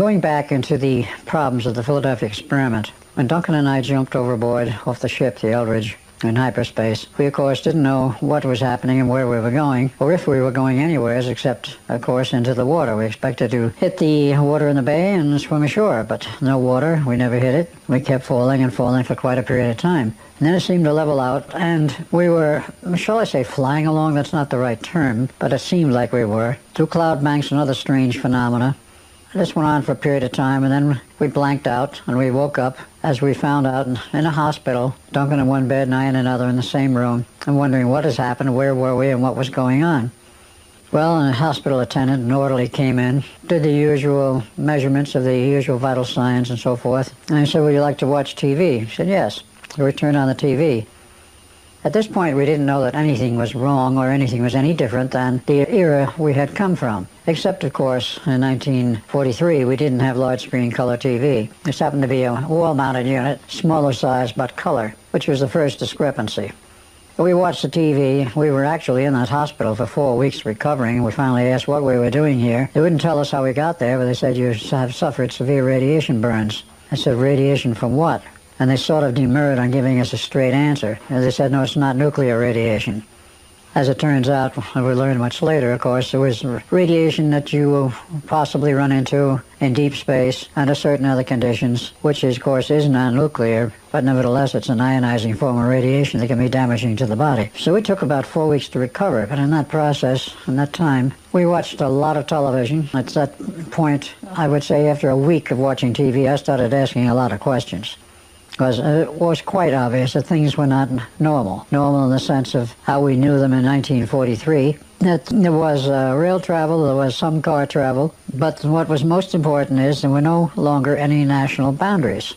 Going back into the problems of the Philadelphia experiment, when Duncan and I jumped overboard off the ship, the Eldridge, in hyperspace, we of course didn't know what was happening and where we were going, or if we were going anywhere except, of course, into the water. We expected to hit the water in the bay and swim ashore, but no water. We never hit it. We kept falling and falling for quite a period of time. And then it seemed to level out, and we were, shall I say, flying along? That's not the right term, but it seemed like we were, through cloud banks and other strange phenomena. This went on for a period of time, and then we blanked out, and we woke up, as we found out, in a hospital, Duncan in one bed and I in another in the same room, and wondering what has happened, where were we, and what was going on. Well, a hospital attendant, an orderly, came in, did the usual measurements of the usual vital signs and so forth, and I said, would you like to watch TV? He said, yes. So we turned on the TV. At this point, we didn't know that anything was wrong or anything was any different than the era we had come from. Except, of course, in 1943, we didn't have large-screen color TV. This happened to be a wall-mounted unit, smaller size but color, which was the first discrepancy. We watched the TV. We were actually in that hospital for 4 weeks recovering. We finally asked what we were doing here. They wouldn't tell us how we got there, but they said you have suffered severe radiation burns. I said, radiation from what? And they sort of demurred on giving us a straight answer. And they said, no, it's not nuclear radiation. As it turns out, we learned much later, of course, there was radiation that you will possibly run into in deep space under certain other conditions, which, of course, is non-nuclear, but nevertheless, it's an ionizing form of radiation that can be damaging to the body. So it took about 4 weeks to recover, but in that process, in that time, we watched a lot of television. At that point, I would say after a week of watching TV, I started asking a lot of questions. Because it was quite obvious that things were not normal. Normal in the sense of how we knew them in 1943. That there was rail travel, there was some car travel, but what was most important is there were no longer any national boundaries.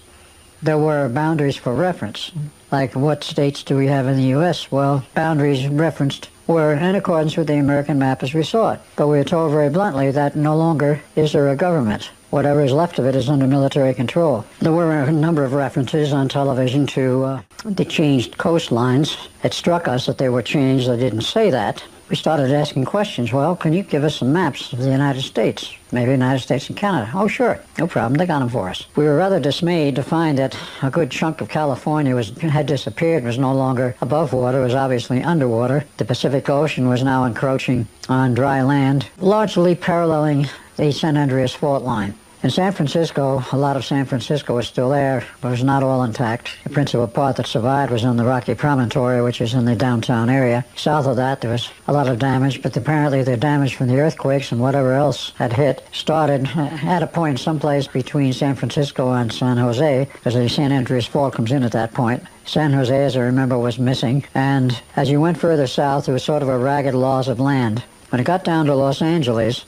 There were boundaries for reference. Like what states do we have in the U.S.? Well, boundaries referenced were in accordance with the American map as we saw it. But we were told very bluntly that no longer is there a government. Whatever is left of it is under military control. There were a number of references on television to the changed coastlines. It struck us that they were changed. They didn't say that. We started asking questions. Well, can you give us some maps of the United States? Maybe the United States and Canada. Oh, sure. No problem. They got them for us. We were rather dismayed to find that a good chunk of California had disappeared, was no longer above water, was obviously underwater. The Pacific Ocean was now encroaching on dry land, largely paralleling the San Andreas fault line. In San Francisco, a lot of San Francisco was still there, but it was not all intact. The principal part that survived was on the Rocky Promontory, which is in the downtown area. South of that, there was a lot of damage, but apparently the damage from the earthquakes and whatever else had hit started at a point someplace between San Francisco and San Jose, because the San Andreas Fault comes in at that point. San Jose, as I remember, was missing, and as you went further south, there was sort of a ragged loss of land. When it got down to Los Angeles,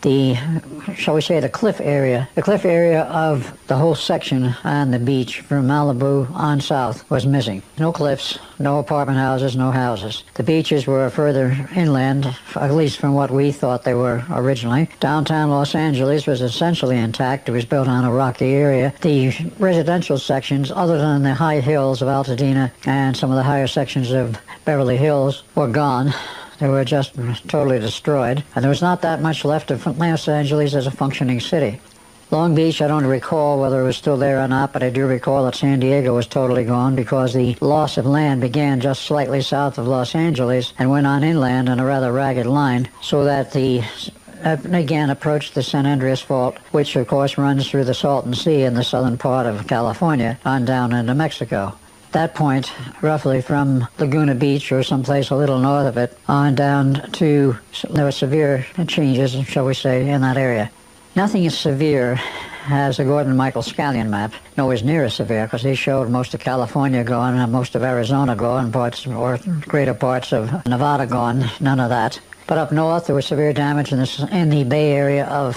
shall we say, the cliff area of the whole section on the beach from Malibu on south was missing. No cliffs, no apartment houses, no houses. The beaches were further inland, at least from what we thought they were originally. Downtown Los Angeles was essentially intact. It was built on a rocky area. The residential sections, other than the high hills of Altadena and some of the higher sections of Beverly Hills, were gone. They were just totally destroyed, and there was not that much left of Los Angeles as a functioning city. Long Beach, I don't recall whether it was still there or not, but I do recall that San Diego was totally gone because the loss of land began just slightly south of Los Angeles and went on inland on a rather ragged line, so that the again approached the San Andreas Fault, which of course runs through the Salton Sea in the southern part of California on down into Mexico. That point, roughly from Laguna Beach or someplace a little north of it, on down to, there were severe changes, shall we say, in that area. Nothing is severe as the Gordon-Michael Scallion map, nowhere near as severe, because he showed most of California gone and most of Arizona gone, parts or greater parts of Nevada gone, none of that. But up north, there was severe damage in the Bay Area of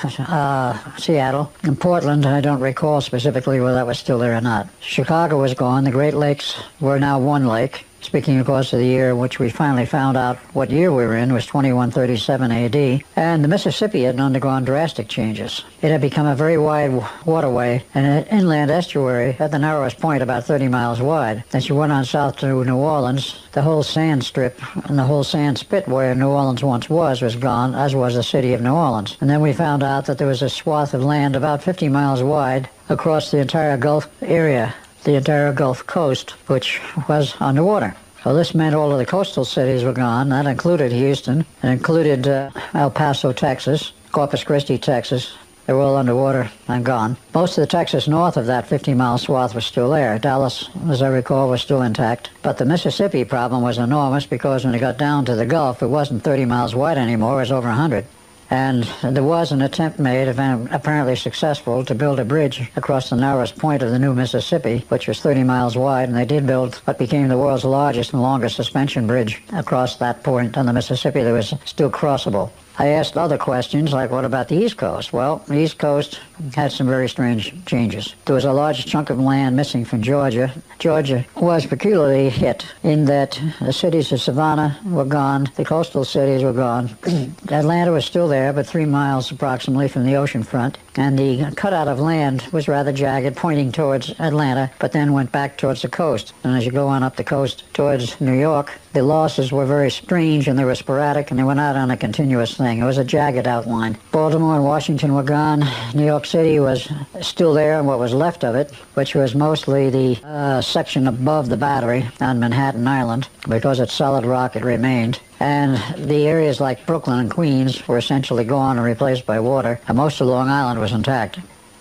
Seattle. In Portland, I don't recall specifically whether that was still there or not. Chicago was gone. The Great Lakes were now one lake. Speaking, of course, of the year in which we finally found out what year we were in was 2137 AD, and the Mississippi had undergone drastic changes. It had become a very wide waterway and an inland estuary at the narrowest point about 30 miles wide. As you went on south to New Orleans, the whole sand strip and the whole sand spit where New Orleans once was gone, as was the city of New Orleans. And then we found out that there was a swath of land about 50 miles wide across the entire Gulf area, the entire Gulf Coast, which was underwater. So this meant all of the coastal cities were gone. That included Houston. It included El Paso, Texas, Corpus Christi, Texas. They were all underwater and gone. Most of the Texas north of that 50-mile swath was still there. Dallas, as I recall, was still intact. But the Mississippi problem was enormous because when it got down to the Gulf, it wasn't 30 miles wide anymore. It was over 100. And there was an attempt made, apparently successful, to build a bridge across the narrowest point of the new Mississippi, which was 30 miles wide, and they did build what became the world's largest and longest suspension bridge across that point on the Mississippi that was still crossable. I asked other questions, like what about the East Coast? Well, the East Coast had some very strange changes. There was a large chunk of land missing from Georgia. Georgia was peculiarly hit in that the cities of Savannah were gone, the coastal cities were gone. Atlanta was still there, but 3 miles approximately from the ocean front. And the cutout of land was rather jagged, pointing towards Atlanta, but then went back towards the coast. And as you go on up the coast towards New York, the losses were very strange and they were sporadic and they were not on a continuous thing. It was a jagged outline. Baltimore and Washington were gone. New York City was still there, and what was left of it, which was mostly the section above the Battery on Manhattan Island. Because it's solid rock, it remained. And the areas like Brooklyn and Queens were essentially gone and replaced by water, and most of Long Island was intact.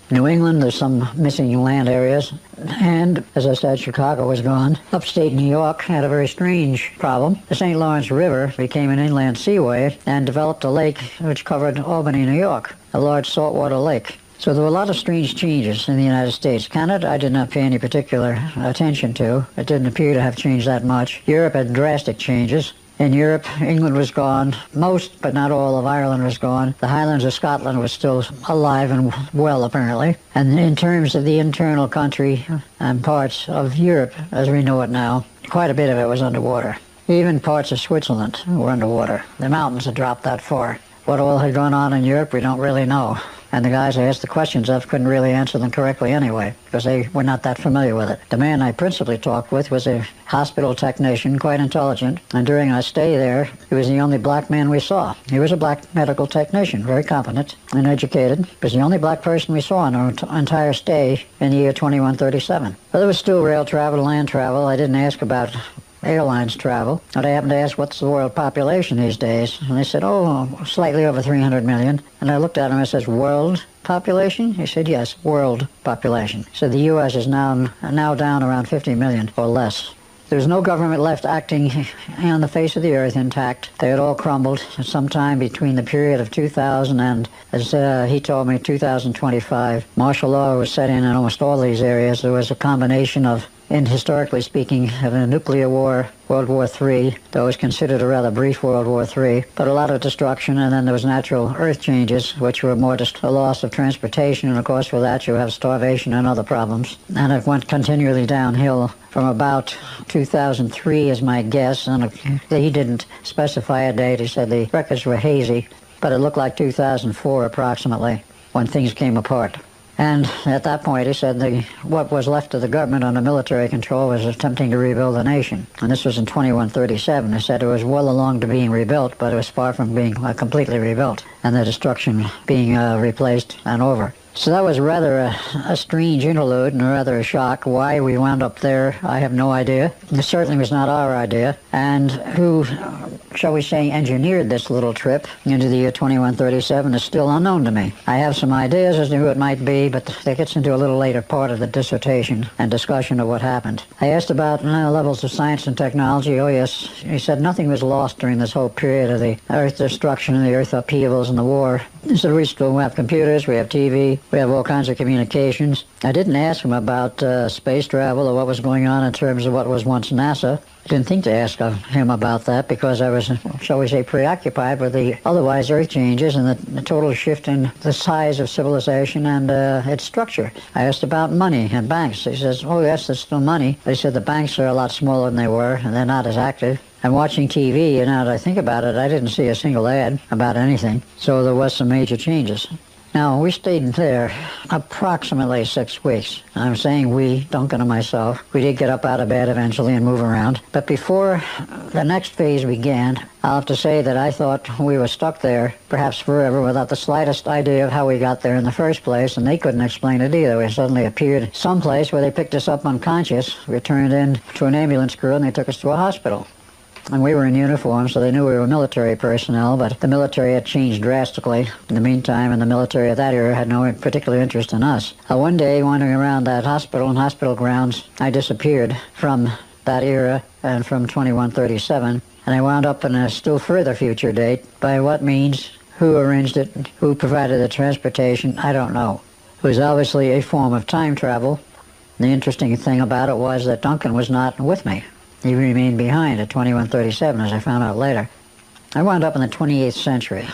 New England, there's some missing land areas, and as I said, Chicago was gone. Upstate New York had a very strange problem. The St. Lawrence River became an inland seaway and developed a lake which covered Albany, New York, a large saltwater lake. So there were a lot of strange changes in the United States. Canada, I did not pay any particular attention to. It didn't appear to have changed that much. Europe had drastic changes. In Europe, England was gone. Most, but not all, of Ireland was gone. The Highlands of Scotland was still alive and well, apparently. And in terms of the internal country and parts of Europe, as we know it now, quite a bit of it was underwater. Even parts of Switzerland were underwater. The mountains had dropped that far. What all had gone on in Europe, we don't really know. And the guys I asked the questions of couldn't really answer them correctly anyway, because they were not that familiar with it. The man I principally talked with was a hospital technician, quite intelligent, and during our stay there, he was the only black man we saw. He was a black medical technician, very competent and educated. He was the only black person we saw in our entire stay in the year 2137. But there was still rail travel, land travel. I didn't ask about airlines travel. But I happened to ask, what's the world population these days? And they said, oh, slightly over 300 million. And I looked at him and I said, world population? He said, yes, world population. So the U.S. is now down around 50 million or less. There was no government left acting on the face of the earth intact. They had all crumbled sometime between the period of 2000 and, as he told me, 2025. Martial law was set in almost all these areas. There was a combination of, historically speaking, of a nuclear war, World War III, that was considered a rather brief World War III, but a lot of destruction, and then there was natural earth changes, which were more just a loss of transportation, and of course for that you have starvation and other problems. And it went continually downhill from about 2003 is my guess, and he didn't specify a date. He said the records were hazy, but it looked like 2004 approximately when things came apart. And at that point, he said what was left of the government under military control was attempting to rebuild the nation. And this was in 2137. He said it was well along to being rebuilt, but it was far from being completely rebuilt, and the destruction being replaced and over. So that was rather a strange interlude and rather a shock. Why we wound up there, I have no idea. It certainly was not our idea. And who, shall we say, engineered this little trip into the year 2137 is still unknown to me. I have some ideas as to who it might be, but that gets into a little later part of the dissertation and discussion of what happened. I asked about levels of science and technology. Oh yes, he said nothing was lost during this whole period of the earth destruction and the earth upheavals and the war So we still have computers, we have TV, we have all kinds of communications. I didn't ask him about space travel or what was going on in terms of what was once NASA. I didn't think to ask him about that because I was, shall we say, preoccupied with the otherwise Earth changes and the total shift in the size of civilization and its structure. I asked about money and banks. He says, oh yes, there's still money. They said the banks are a lot smaller than they were and they're not as active. And watching TV, and now that I think about it, I didn't see a single ad about anything. So there was some major changes. Now, we stayed there approximately 6 weeks. I'm saying we, Duncan and myself, we did get up out of bed eventually and move around. But before the next phase began, I'll have to say that I thought we were stuck there, perhaps forever, without the slightest idea of how we got there in the first place, and they couldn't explain it either. We suddenly appeared someplace where they picked us up unconscious. We turned in to an ambulance crew, and they took us to a hospital. And we were in uniform, so they knew we were military personnel, but the military had changed drastically in the meantime, and the military at that era had no particular interest in us. One day, wandering around that hospital and hospital grounds, I disappeared from that era and from 2137, and I wound up in a still further future date. By what means, who arranged it, who provided the transportation, I don't know. It was obviously a form of time travel. The interesting thing about it was that Duncan was not with me. He remained behind at 2137, as I found out later. I wound up in the 28th century.